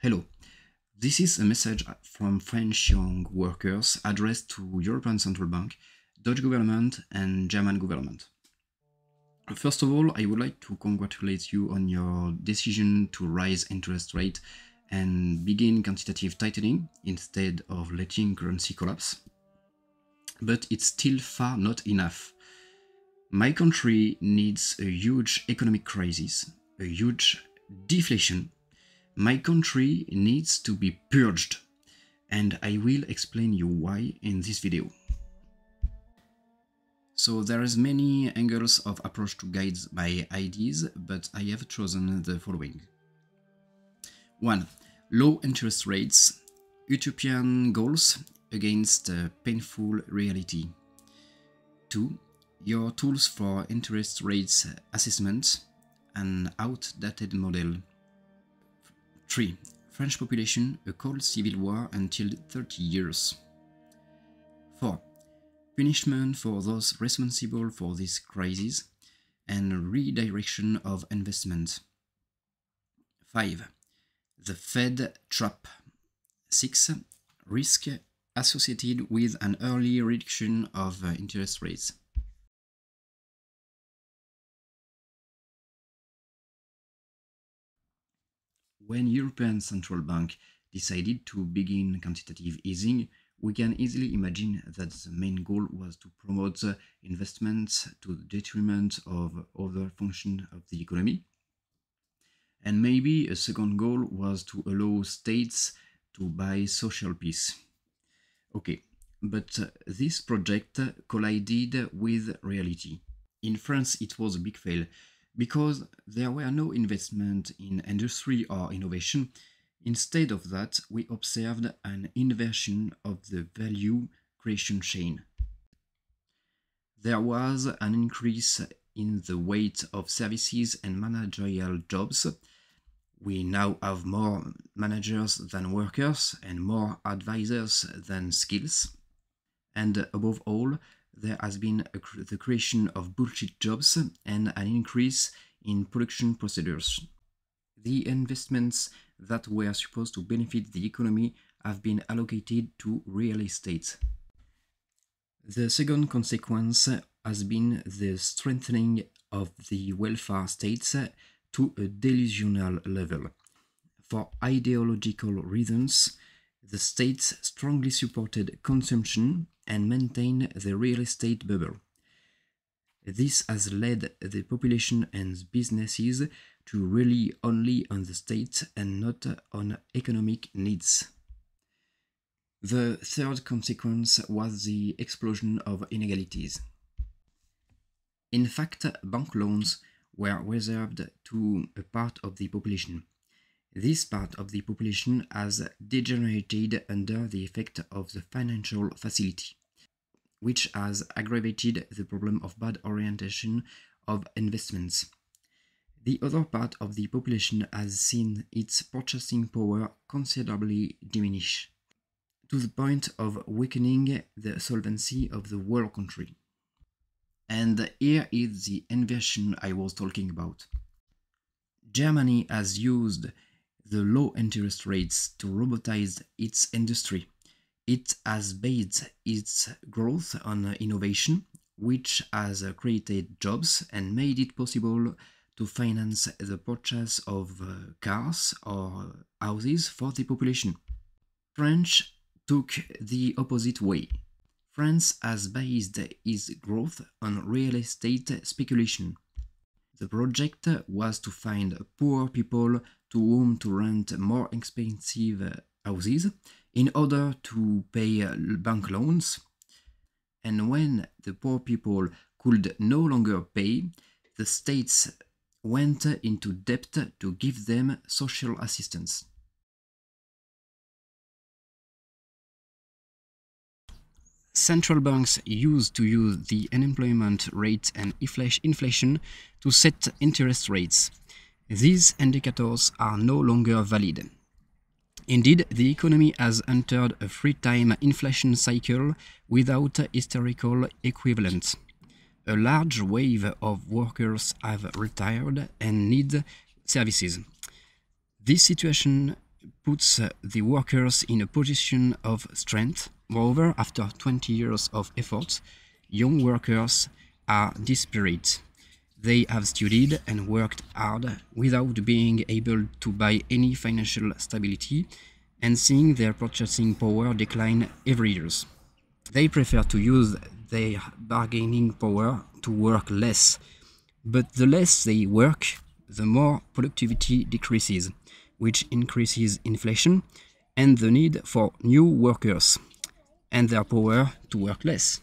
Hello, this is a message from French young workers addressed to European Central Bank, Dutch government and German government. First of all, I would like to congratulate you on your decision to raise interest rate and begin quantitative tightening instead of letting currency collapse. But it's still far not enough. My country needs a huge economic crisis, a huge deflation. My country needs to be purged, and I will explain you why in this video. So there is many angles of approach to guide my ideas, but I have chosen the following. 1. Low interest rates, utopian goals against a painful reality. 2. Your tools for interest rates assessment, an outdated model. 3. French population, a cold civil war until 30 years. 4. Punishment for those responsible for this crisis and redirection of investment. 5. The Fed trap. 6. Risk associated with an early reduction of interest rates. When European Central Bank decided to begin quantitative easing, we can easily imagine that the main goal was to promote investments to the detriment of other functions of the economy. And maybe a second goal was to allow states to buy social peace. Okay, but this project collided with reality. In France, it was a big fail, because there were no investment in industry or innovation. Instead of that, we observed an inversion of the value creation chain. There was an increase in the weight of services and managerial jobs. We now have more managers than workers and more advisors than skills. And above all, there has been the creation of bullshit jobs and an increase in production procedures. The investments that were supposed to benefit the economy have been allocated to real estate. The second consequence has been the strengthening of the welfare states to a delusional level. For ideological reasons, the states strongly supported consumption and maintained the real estate bubble. This has led the population and businesses to rely only on the state and not on economic needs. The third consequence was the explosion of inegalities. In fact, bank loans were reserved to a part of the population. This part of the population has degenerated under the effect of the financial facility, which has aggravated the problem of bad orientation of investments. The other part of the population has seen its purchasing power considerably diminish, to the point of weakening the solvency of the whole country. And here is the inversion I was talking about. Germany has used the low interest rates to robotize its industry. It has based its growth on innovation, which has created jobs and made it possible to finance the purchase of cars or houses for the population. France took the opposite way. France has based its growth on real estate speculation. The project was to find poor people to whom to rent more expensive houses in order to pay bank loans. And when the poor people could no longer pay, the states went into debt to give them social assistance. Central banks used to use the unemployment rate and inflation to set interest rates. These indicators are no longer valid. Indeed, the economy has entered a three-time inflation cycle without historical equivalent. A large wave of workers have retired and need services. This situation puts the workers in a position of strength. Moreover, after 20 years of effort, young workers are desperate. They have studied and worked hard without being able to buy any financial stability and seeing their purchasing power decline every year. They prefer to use their bargaining power to work less, but the less they work, the more productivity decreases, which increases inflation and the need for new workers and their power to work less.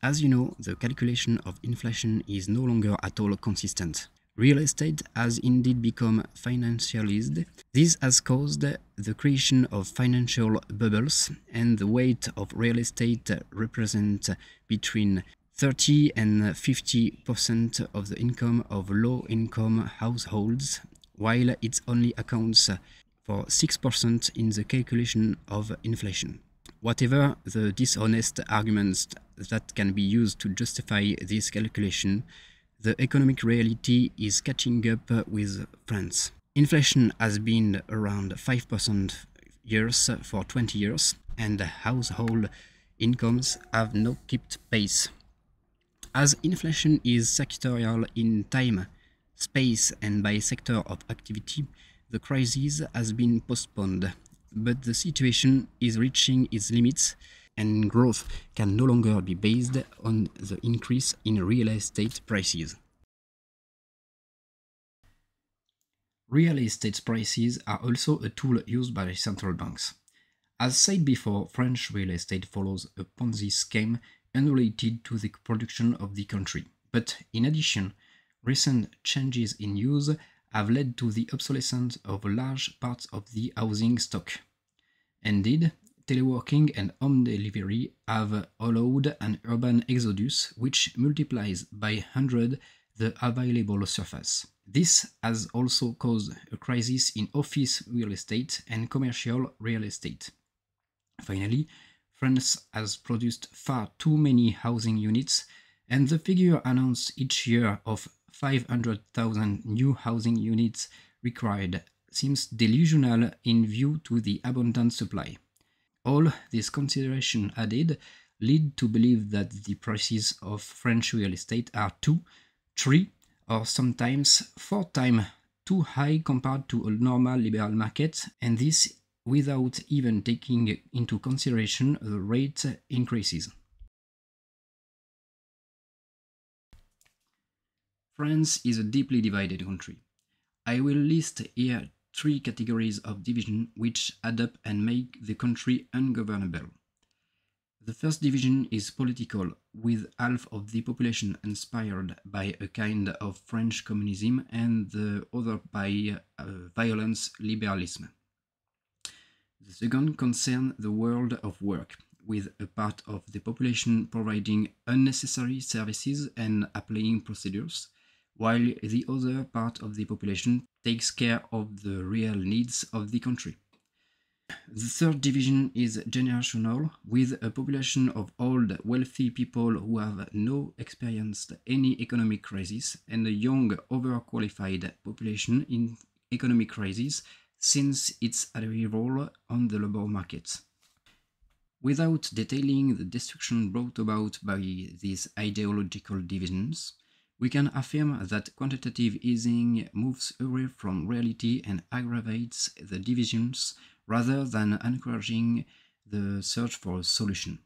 As you know, the calculation of inflation is no longer at all consistent. Real estate has indeed become financialized. This has caused the creation of financial bubbles, and the weight of real estate represents between 30 and 50% of the income of low-income households, while it only accounts for 6% in the calculation of inflation. Whatever the dishonest arguments that can be used to justify this calculation, the economic reality is catching up with France. Inflation has been around 5% years for 20 years, and household incomes have not kept pace. As inflation is sectorial in time, space, and by sector of activity, the crisis has been postponed, but the situation is reaching its limits, and growth can no longer be based on the increase in real estate prices. Real estate prices are also a tool used by central banks. As said before, French real estate follows a Ponzi scheme unrelated to the production of the country. But in addition, recent changes in use have led to the obsolescence of large parts of the housing stock. Indeed, teleworking and home delivery have allowed an urban exodus which multiplies by 100 the available surface. This has also caused a crisis in office real estate and commercial real estate. Finally, France has produced far too many housing units, and the figure announced each year of 500,000 new housing units required seems delusional in view to the abundant supply. All these considerations added lead to believe that the prices of French real estate are 2, 3, or sometimes 4 times too high compared to a normal liberal market, and this without even taking into consideration the rate increases. France is a deeply divided country. I will list here 3 categories of division which add up and make the country ungovernable. The first division is political, with half of the population inspired by a kind of French communism and the other by violence liberalism. The second concerns the world of work, with a part of the population providing unnecessary services and applying procedures, while the other part of the population takes care of the real needs of the country. The third division is generational, with a population of old, wealthy people who have not experienced any economic crisis, and a young, overqualified population in economic crisis since its arrival on the labor market. Without detailing the destruction brought about by these ideological divisions, we can affirm that quantitative easing moves away from reality and aggravates the divisions rather than encouraging the search for a solution.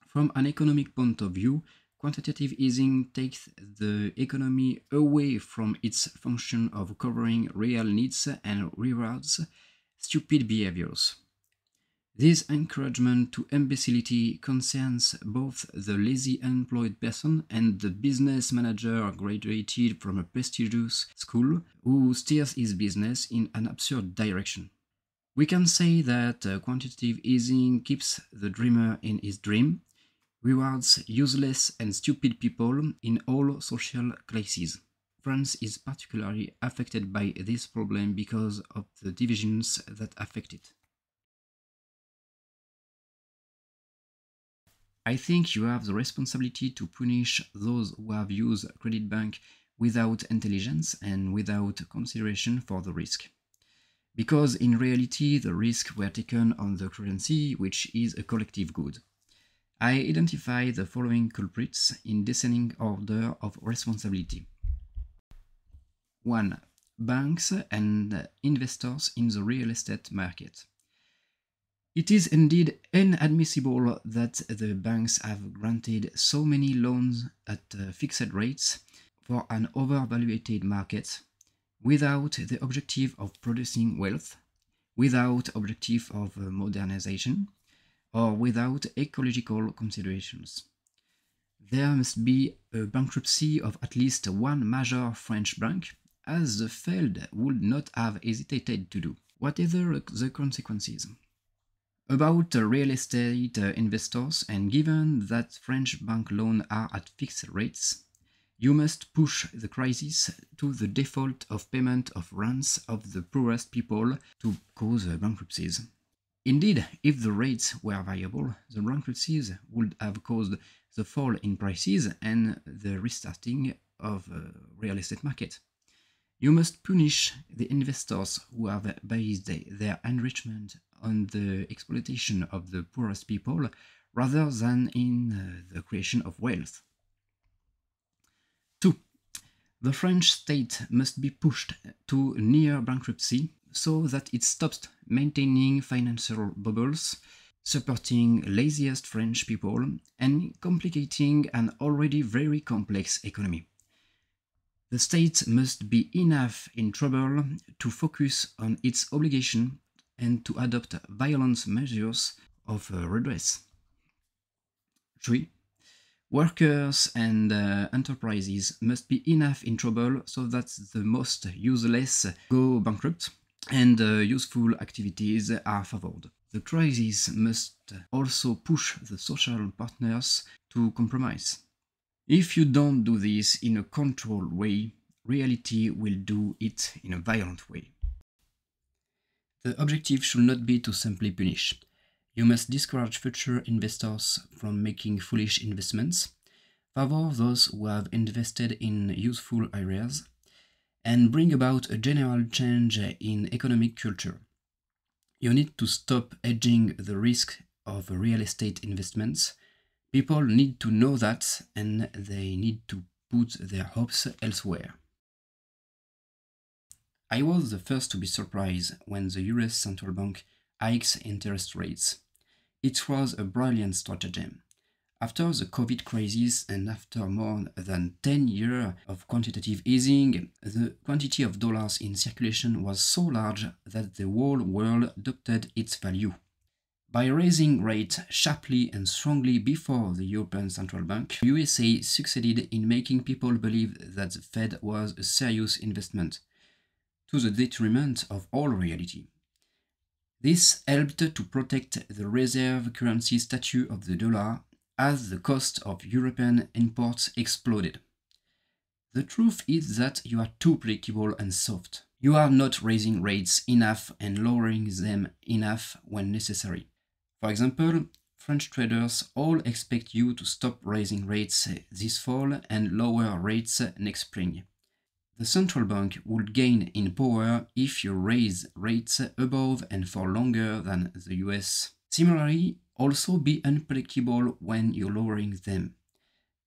From an economic point of view, quantitative easing takes the economy away from its function of covering real needs and rewards stupid behaviors. This encouragement to imbecility concerns both the lazy unemployed person and the business manager graduated from a prestigious school who steers his business in an absurd direction. We can say that quantitative easing keeps the dreamer in his dream, rewards useless and stupid people in all social classes. France is particularly affected by this problem because of the divisions that affect it. I think you have the responsibility to punish those who have used credit bank without intelligence and without consideration for the risk. Because in reality, the risks were taken on the currency, which is a collective good. I identify the following culprits in descending order of responsibility. 1. Banks and investors in the real estate market. It is indeed inadmissible that the banks have granted so many loans at fixed rates for an overvaluated market without the objective of producing wealth, without objective of modernization, or without ecological considerations. There must be a bankruptcy of at least one major French bank, as the Fed would not have hesitated to do, whatever the consequences. About real estate investors, and given that French bank loans are at fixed rates, you must push the crisis to the default of payment of rents of the poorest people to cause bankruptcies. Indeed, if the rates were variable, the bankruptcies would have caused the fall in prices and the restarting of the real estate market. You must punish the investors who have based their enrichment on the exploitation of the poorest people rather than in the creation of wealth. 2. The French state must be pushed to near bankruptcy so that it stops maintaining financial bubbles, supporting laziest French people, and complicating an already very complex economy. The state must be enough in trouble to focus on its obligation and to adopt violent measures of redress. 3. Workers and enterprises must be enough in trouble so that the most useless go bankrupt and useful activities are favored. The crisis must also push the social partners to compromise. If you don't do this in a controlled way, reality will do it in a violent way. The objective should not be to simply punish. You must discourage future investors from making foolish investments, favor those who have invested in useful areas, and bring about a general change in economic culture. You need to stop hedging the risk of real estate investments. People need to know that, and they need to put their hopes elsewhere. I was the first to be surprised when the US Central Bank hikes interest rates. It was a brilliant stratagem. After the COVID crisis and after more than 10 years of quantitative easing, the quantity of dollars in circulation was so large that the whole world adopted its value. By raising rates sharply and strongly before the European Central Bank, USA succeeded in making people believe that the Fed was a serious investment, to the detriment of all reality. This helped to protect the reserve currency status of the dollar as the cost of European imports exploded. The truth is that you are too predictable and soft. You are not raising rates enough and lowering them enough when necessary. For example, French traders all expect you to stop raising rates this fall and lower rates next spring. The central bank would gain in power if you raise rates above and for longer than the US. Similarly, also be unpredictable when you're lowering them.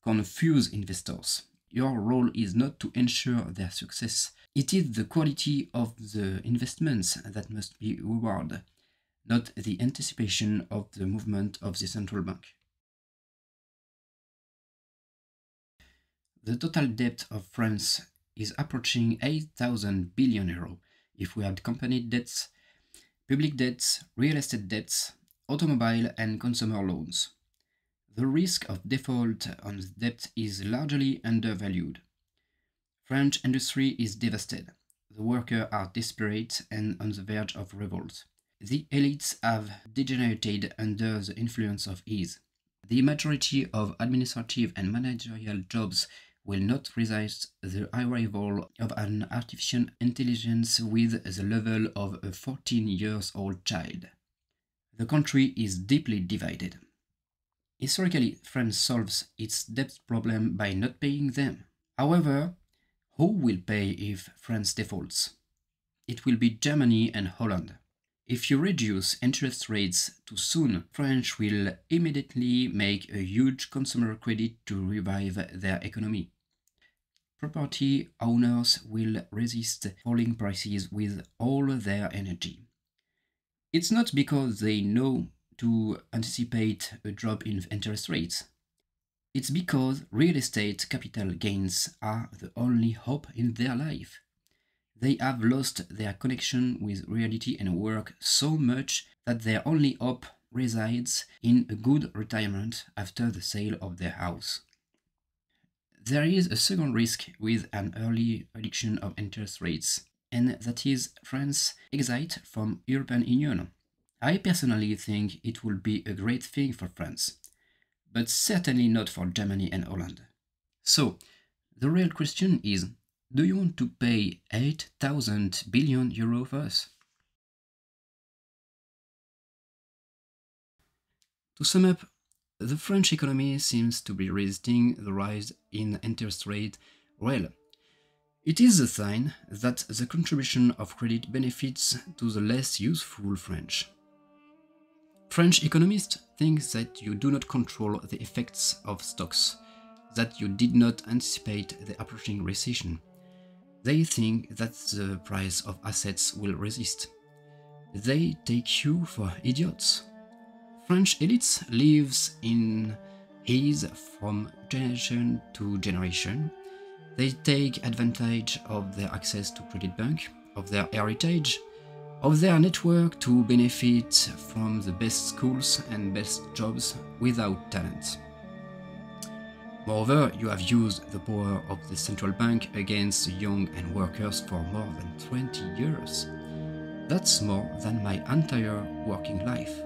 Confuse investors. Your role is not to ensure their success. It is the quality of the investments that must be rewarded, not the anticipation of the movement of the central bank. The total debt of France is approaching 8,000 billion euros if we add company debts, public debts, real estate debts, automobile and consumer loans. The risk of default on the debt is largely undervalued. French industry is devastated. The workers are desperate and on the verge of revolt. The elites have degenerated under the influence of ease. The majority of administrative and managerial jobs will not resist the arrival of an artificial intelligence with the level of a 14-year-old child. The country is deeply divided. Historically, France solves its debt problem by not paying them. However, Who will pay if France defaults? It will be Germany and Holland. If you reduce interest rates too soon, France will immediately make a huge consumer credit to revive their economy. Property owners will resist falling prices with all their energy. It's not because they know to anticipate a drop in interest rates. It's because real estate capital gains are the only hope in their life. They have lost their connection with reality and work so much that their only hope resides in a good retirement after the sale of their house. There is a second risk with an early reduction of interest rates, and that is France's exit from European Union. I personally think it will be a great thing for France, but certainly not for Germany and Holland. So, the real question is, do you want to pay 8,000 billion euro for us? To sum up, the French economy seems to be resisting the rise in interest rate well. It is a sign that the contribution of credit benefits to the less useful French. French economists think that you do not control the effects of stocks, that you did not anticipate the approaching recession. They think that the price of assets will resist. They take you for idiots. French elites lives in haze from generation to generation. They take advantage of their access to credit bank, of their heritage, of their network to benefit from the best schools and best jobs without talent. Moreover, you have used the power of the central bank against the young and workers for more than 20 years. That's more than my entire working life.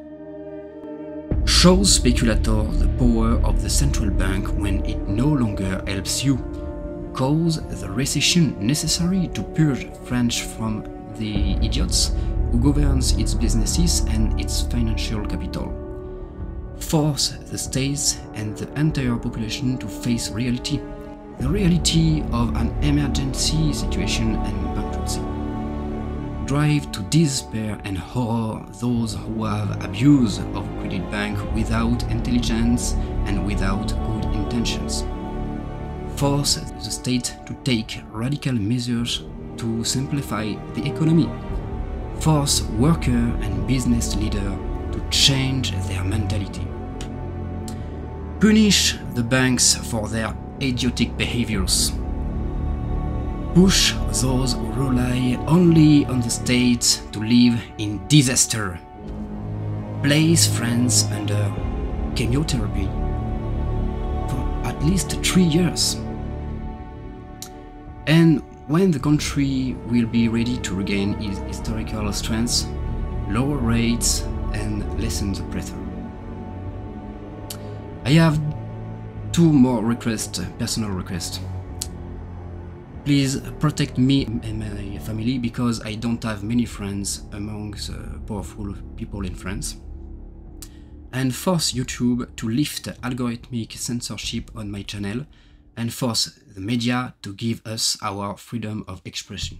Show speculator the power of the central bank when it no longer helps you. Cause the recession necessary to purge France from the idiots who governs its businesses and its financial capital. Force the states and the entire population to face reality, the reality of an emergency situation and bankruptcy. Drive to despair and horror those who have abused of credit bank without intelligence and without good intentions. Force the state to take radical measures to simplify the economy. Force worker and business leaders to change their mentality. Punish the banks for their idiotic behaviors. Push those who rely only on the state to live in disaster. Place France under chemotherapy for at least 3 years. And when the country will be ready to regain its historical strength, lower rates and lessen the pressure. I have 2 more requests, personal requests. Please protect me and my family because I don't have many friends among the powerful people in France. And force YouTube to lift algorithmic censorship on my channel and force the media to give us our freedom of expression.